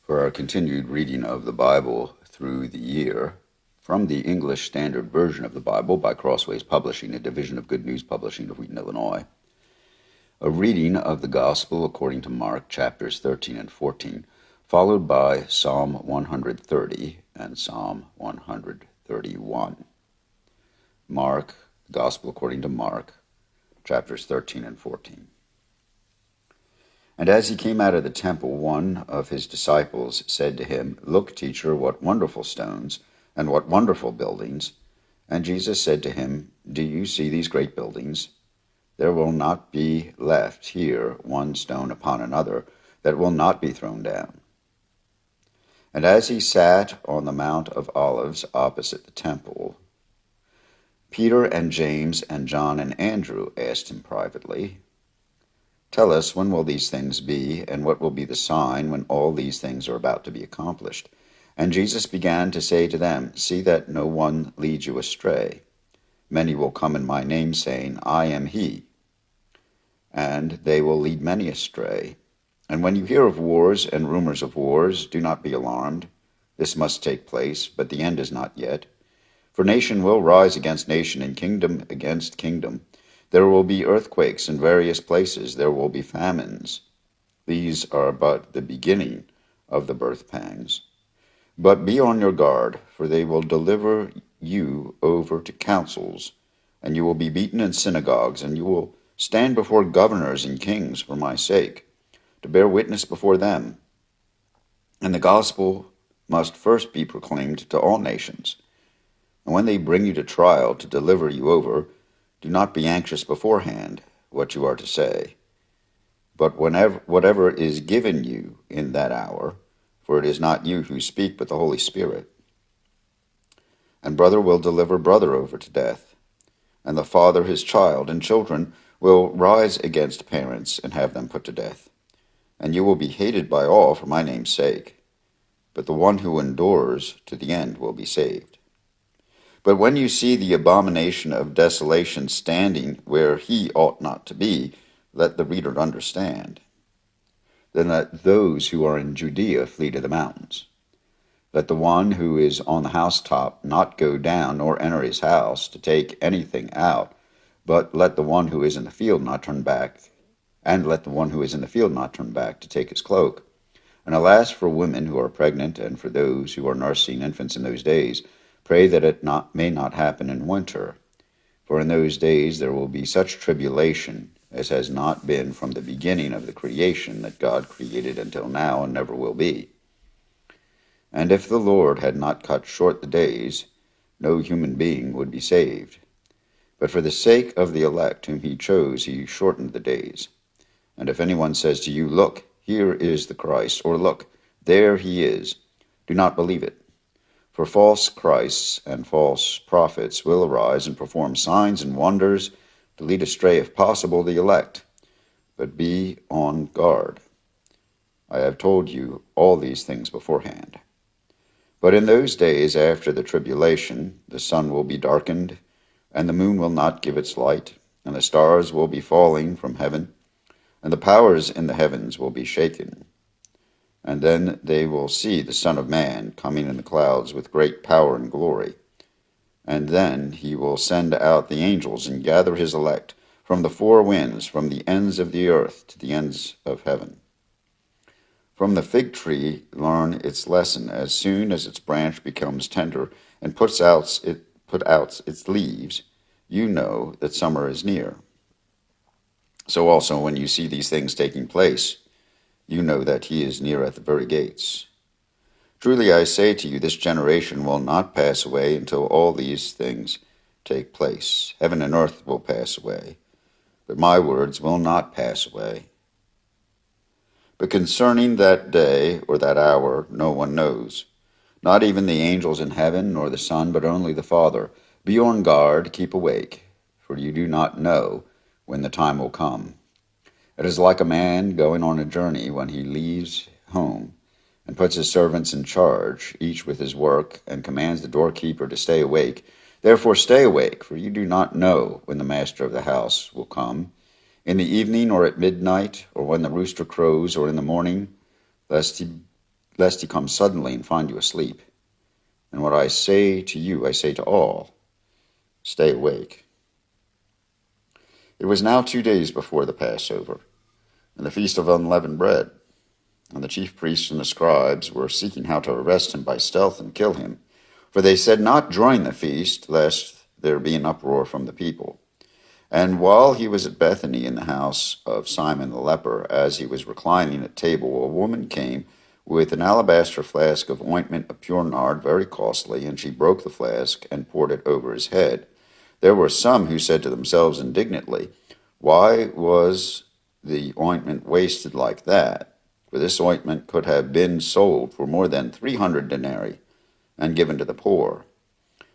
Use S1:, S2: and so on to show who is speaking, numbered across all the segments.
S1: For our continued reading of the Bible through the year, from the English Standard Version of the Bible by Crossways Publishing, a division of Good News Publishing of Wheaton, Illinois, a reading of the Gospel according to Mark, chapters 13 and 14, followed by Psalm 130 and Psalm 131. Mark, Gospel according to Mark, chapters 13 and 14. And as he came out of the temple, one of his disciples said to him, "Look, teacher, what wonderful stones, and what wonderful buildings." And Jesus said to him, "Do you see these great buildings? There will not be left here one stone upon another that will not be thrown down." And as he sat on the Mount of Olives opposite the temple, Peter and James and John and Andrew asked him privately, "Tell us, when will these things be, and what will be the sign when all these things are about to be accomplished?" And Jesus began to say to them, "See that no one leads you astray. Many will come in my name, saying, 'I am he,' and they will lead many astray. And when you hear of wars and rumors of wars, do not be alarmed. This must take place, but the end is not yet. For nation will rise against nation, and kingdom against kingdom. There will be earthquakes in various places. There will be famines. These are but the beginning of the birth pangs. But be on your guard, for they will deliver you over to councils, and you will be beaten in synagogues, and you will stand before governors and kings for my sake, to bear witness before them. And the gospel must first be proclaimed to all nations. And when they bring you to trial to deliver you over, do not be anxious beforehand what you are to say, but whatever is given you in that hour, for it is not you who speak, but the Holy Spirit. And brother will deliver brother over to death, and the father his child, and children will rise against parents and have them put to death. And you will be hated by all for my name's sake, but the one who endures to the end will be saved. But when you see the abomination of desolation standing where he ought not to be, let the reader understand. Then let those who are in Judea flee to the mountains. Let the one who is on the housetop not go down nor enter his house to take anything out, but let the one who is in the field not turn back, and let the one who is in the field not turn back to take his cloak. And alas for women who are pregnant, and for those who are nursing infants in those days. Pray that it may not happen in winter, for in those days there will be such tribulation as has not been from the beginning of the creation that God created until now and never will be. And if the Lord had not cut short the days, no human being would be saved. But for the sake of the elect whom he chose, he shortened the days. And if anyone says to you, 'Look, here is the Christ,' or 'Look, there he is,' do not believe it. For false Christs and false prophets will arise and perform signs and wonders to lead astray, if possible, the elect. But be on guard. I have told you all these things beforehand. But in those days after the tribulation, the sun will be darkened, and the moon will not give its light, and the stars will be falling from heaven, and the powers in the heavens will be shaken. And then they will see the Son of Man coming in the clouds with great power and glory. And then he will send out the angels and gather his elect from the four winds, from the ends of the earth to the ends of heaven. From the fig tree learn its lesson. As soon as its branch becomes tender and puts out its leaves, you know that summer is near. So also when you see these things taking place, you know that he is near at the very gates. Truly I say to you, this generation will not pass away until all these things take place. Heaven and earth will pass away, but my words will not pass away. But concerning that day or that hour, no one knows, not even the angels in heaven, nor the Son, but only the Father. Be on guard, keep awake, for you do not know when the time will come. It is like a man going on a journey when he leaves home and puts his servants in charge, each with his work, and commands the doorkeeper to stay awake. Therefore stay awake, for you do not know when the master of the house will come, in the evening or at midnight, or when the rooster crows, or in the morning, lest lest he come suddenly and find you asleep. And what I say to you, I say to all, stay awake. It was now 2 days before the Passover, and the feast of unleavened bread. And the chief priests and the scribes were seeking how to arrest him by stealth and kill him. For they said not during the feast, lest there be an uproar from the people. And while he was at Bethany in the house of Simon the leper, as he was reclining at table, a woman came with an alabaster flask of ointment of pure nard, very costly, and she broke the flask and poured it over his head. There were some who said to themselves indignantly, why was the ointment wasted like that? For this ointment could have been sold for more than 300 denarii and given to the poor.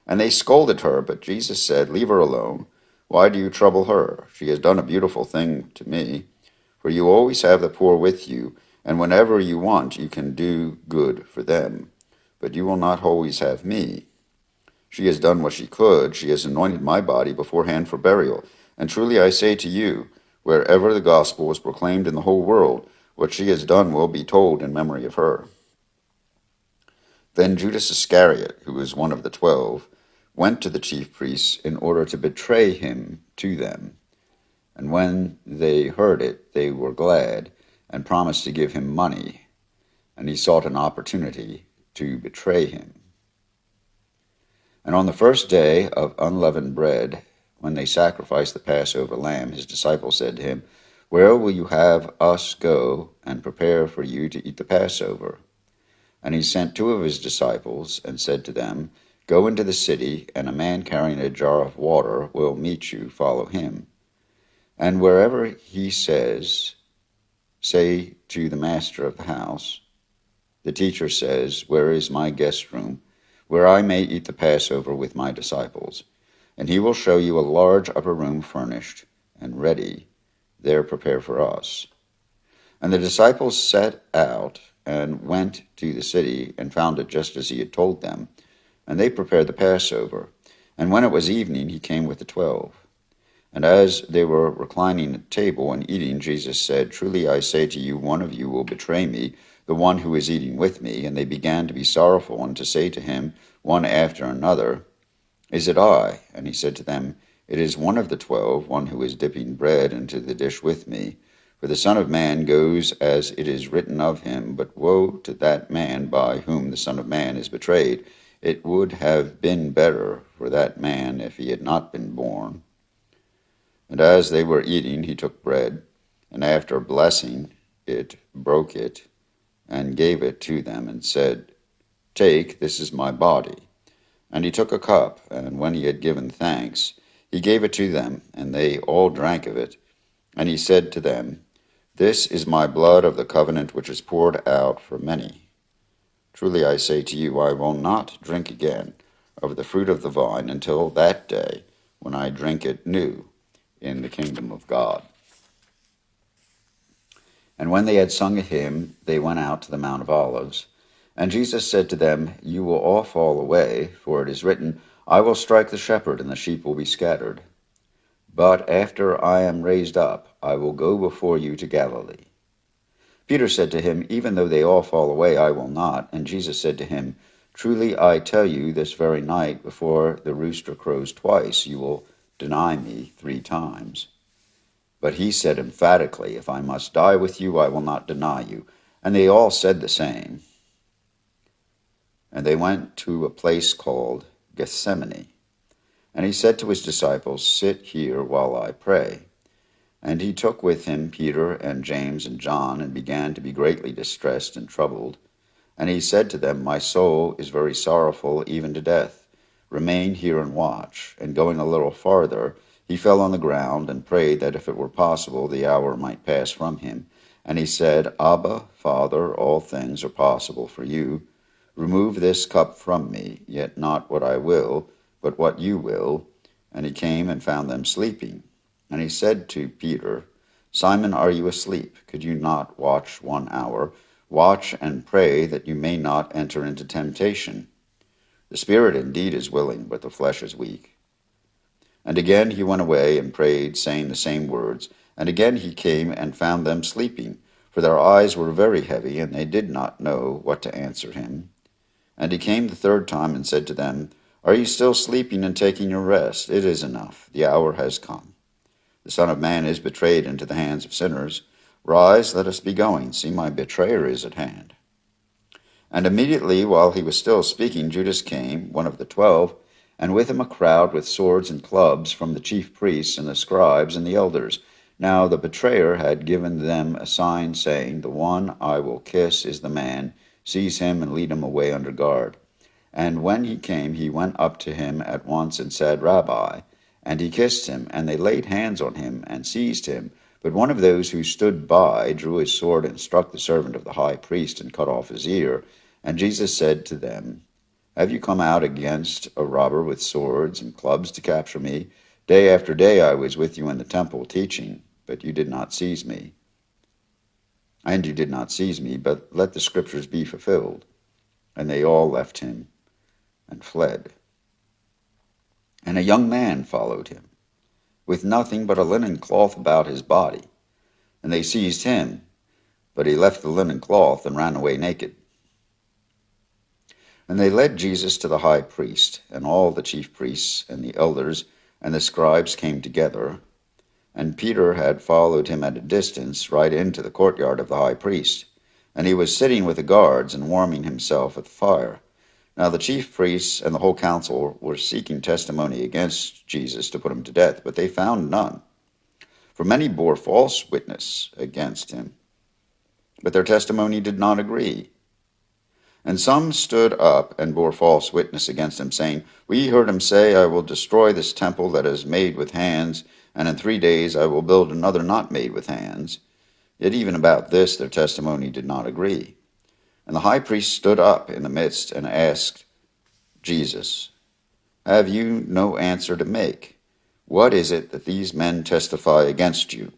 S1: And they scolded her, but Jesus said, leave her alone. Why do you trouble her? She has done a beautiful thing to me. For you always have the poor with you, and whenever you want, you can do good for them. But you will not always have me. She has done what she could. She has anointed my body beforehand for burial. And truly I say to you, wherever the gospel is proclaimed in the whole world, what she has done will be told in memory of her. Then Judas Iscariot, who was one of the 12, went to the chief priests in order to betray him to them. And when they heard it, they were glad, and promised to give him money. And he sought an opportunity to betray him. And on the first day of unleavened bread, when they sacrificed the Passover lamb, his disciples said to him, where will you have us go and prepare for you to eat the Passover? And he sent 2 of his disciples and said to them, go into the city, and a man carrying a jar of water will meet you. Follow him. And wherever he says, say to the master of the house, the teacher says, where is my guest room, where I may eat the Passover with my disciples? And he will show you a large upper room furnished and ready. There prepare for us. And the disciples set out and went to the city and found it just as he had told them. And they prepared the Passover. And when it was evening, he came with the 12. And as they were reclining at table and eating, Jesus said, truly I say to you, one of you will betray me, the one who is eating with me. And they began to be sorrowful and to say to him, one after another, is it I? And he said to them, it is one of the 12, one who is dipping bread into the dish with me. For the Son of Man goes as it is written of him, but woe to that man by whom the Son of Man is betrayed. It would have been better for that man if he had not been born. And as they were eating, he took bread, and after blessing it, broke it, and gave it to them, and said, take, this is my body. And he took a cup, and when he had given thanks, he gave it to them, and they all drank of it. And he said to them, this is my blood of the covenant which is poured out for many. Truly I say to you, I will not drink again of the fruit of the vine until that day when I drink it new in the kingdom of God. And when they had sung a hymn, they went out to the Mount of Olives. And Jesus said to them, you will all fall away, for it is written, I will strike the shepherd, and the sheep will be scattered. But after I am raised up, I will go before you to Galilee. Peter said to him, even though they all fall away, I will not. And Jesus said to him, truly I tell you, this very night, before the rooster crows twice, you will deny me 3 times. But he said emphatically, if I must die with you, I will not deny you. And they all said the same. And they went to a place called Gethsemane. And he said to his disciples, sit here while I pray. And he took with him Peter and James and John, and began to be greatly distressed and troubled. And he said to them, my soul is very sorrowful, even to death. Remain here and watch. And going a little farther, he fell on the ground and prayed that if it were possible, the hour might pass from him. And he said, Abba, Father, all things are possible for you. Remove this cup from me, yet not what I will, but what you will. And he came and found them sleeping. And he said to Peter, Simon, are you asleep? Could you not watch 1 hour? Watch and pray that you may not enter into temptation. The spirit indeed is willing, but the flesh is weak. And again he went away and prayed, saying the same words. And again he came and found them sleeping, for their eyes were very heavy, and they did not know what to answer him. And he came the third time and said to them, Are you still sleeping and taking your rest? It is enough. The hour has come. The Son of Man is betrayed into the hands of sinners. Rise, let us be going. See, my betrayer is at hand. And immediately, while he was still speaking, Judas came, one of the 12, and with him a crowd with swords and clubs from the chief priests and the scribes and the elders. Now the betrayer had given them a sign, saying, The one I will kiss is the man. Seize him and lead him away under guard. And when he came, he went up to him at once and said, Rabbi. And he kissed him, and they laid hands on him and seized him. But one of those who stood by drew his sword and struck the servant of the high priest and cut off his ear. And Jesus said to them, Have you come out against a robber with swords and clubs to capture me? Day after day I was with you in the temple teaching, but you did not seize me. And you did not seize me, but let the scriptures be fulfilled. And they all left him and fled. And a young man followed him, with nothing but a linen cloth about his body. And they seized him, but he left the linen cloth and ran away naked. And they led Jesus to the high priest, and all the chief priests and the elders and the scribes came together. And Peter had followed him at a distance right into the courtyard of the high priest. And he was sitting with the guards and warming himself at the fire. Now the chief priests and the whole council were seeking testimony against Jesus to put him to death, but they found none. For many bore false witness against him, but their testimony did not agree. And some stood up and bore false witness against him, saying, We heard him say, I will destroy this temple that is made with hands, and in 3 days I will build another not made with hands. Yet even about this their testimony did not agree. And the high priest stood up in the midst and asked Jesus, Have you no answer to make? What is it that these men testify against you?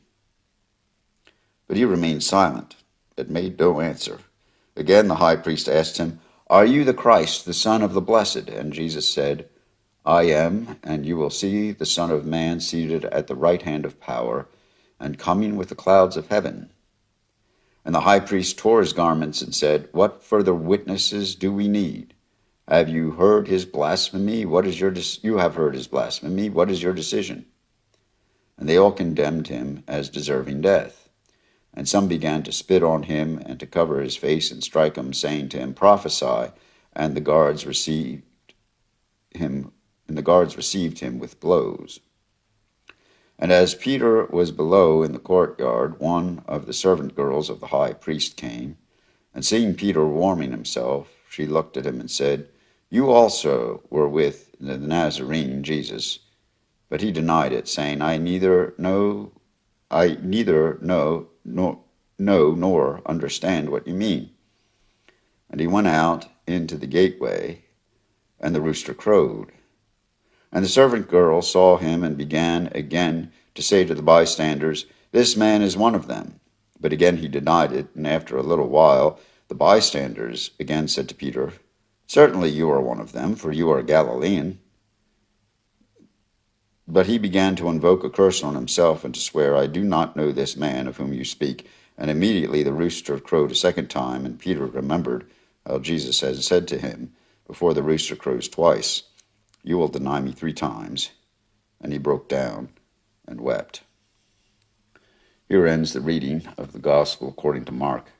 S1: But he remained silent, and made no answer. Again the high priest asked him, Are you the Christ, the Son of the Blessed? And Jesus said, I am, and you will see the Son of Man seated at the right hand of power, and coming with the clouds of heaven. And the high priest tore his garments and said, What further witnesses do we need? Have you heard his blasphemy? You have heard his blasphemy. What is your decision? And they all condemned him as deserving death. And some began to spit on him and to cover his face and strike him, saying to him, Prophesy. And the guards received him with blows. And as Peter was below in the courtyard, one of the servant girls of the high priest came, and seeing Peter warming himself, she looked at him and said, You also were with the Nazarene Jesus. But he denied it, saying, I neither know nor understand what you mean. And he went out into the gateway, and the rooster crowed. And the servant girl saw him and began again to say to the bystanders, This man is one of them. But again he denied it, and after a little while the bystanders again said to Peter, Certainly you are one of them, for you are a Galilean. But he began to invoke a curse on himself and to swear, I do not know this man of whom you speak. And immediately the rooster crowed a second time, and Peter remembered how Jesus had said to him, Before the rooster crows twice, you will deny me 3 times. And he broke down and wept. Here ends the reading of the Gospel according to Mark,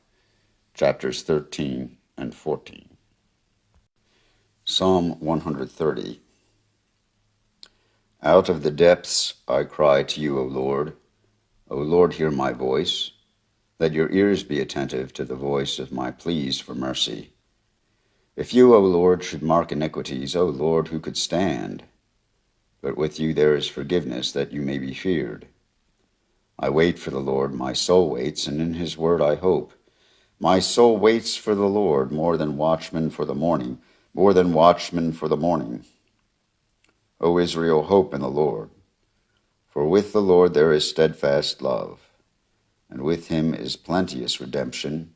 S1: chapters 13 and 14. Psalm 130. Out of the depths I cry to you, O Lord. O Lord, hear my voice. Let your ears be attentive to the voice of my pleas for mercy. If you, O Lord, should mark iniquities, O Lord, who could stand? But with you there is forgiveness, that you may be feared. I wait for the Lord, my soul waits, and in his word I hope. My soul waits for the Lord, more than watchmen for the morning, more than watchmen for the morning. O Israel, hope in the Lord. For with the Lord there is steadfast love, and with him is plenteous redemption,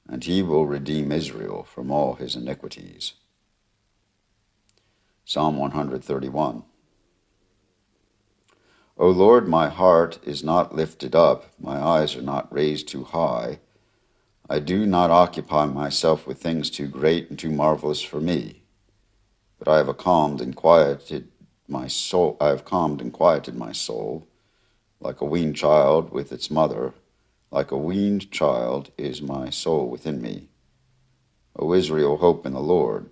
S1: and he will redeem Israel from all his iniquities. Psalm 131. O Lord, my heart is not lifted up, my eyes are not raised too high. I do not occupy myself with things too great and too marvelous for me, but I have calmed and quieted my soul. I have calmed and quieted my soul, like a weaned child with its mother. Like a weaned child is my soul within me. O Israel, hope in the Lord,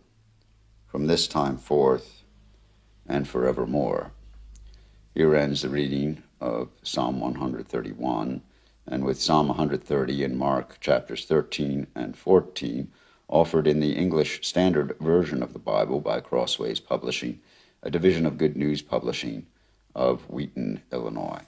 S1: from this time forth and forevermore. Here ends the reading of Psalm 131, and with Psalm 130 and Mark chapters 13 and 14, offered in the English Standard Version of the Bible by Crossways Publishing, a division of Good News Publishing of Wheaton, Illinois.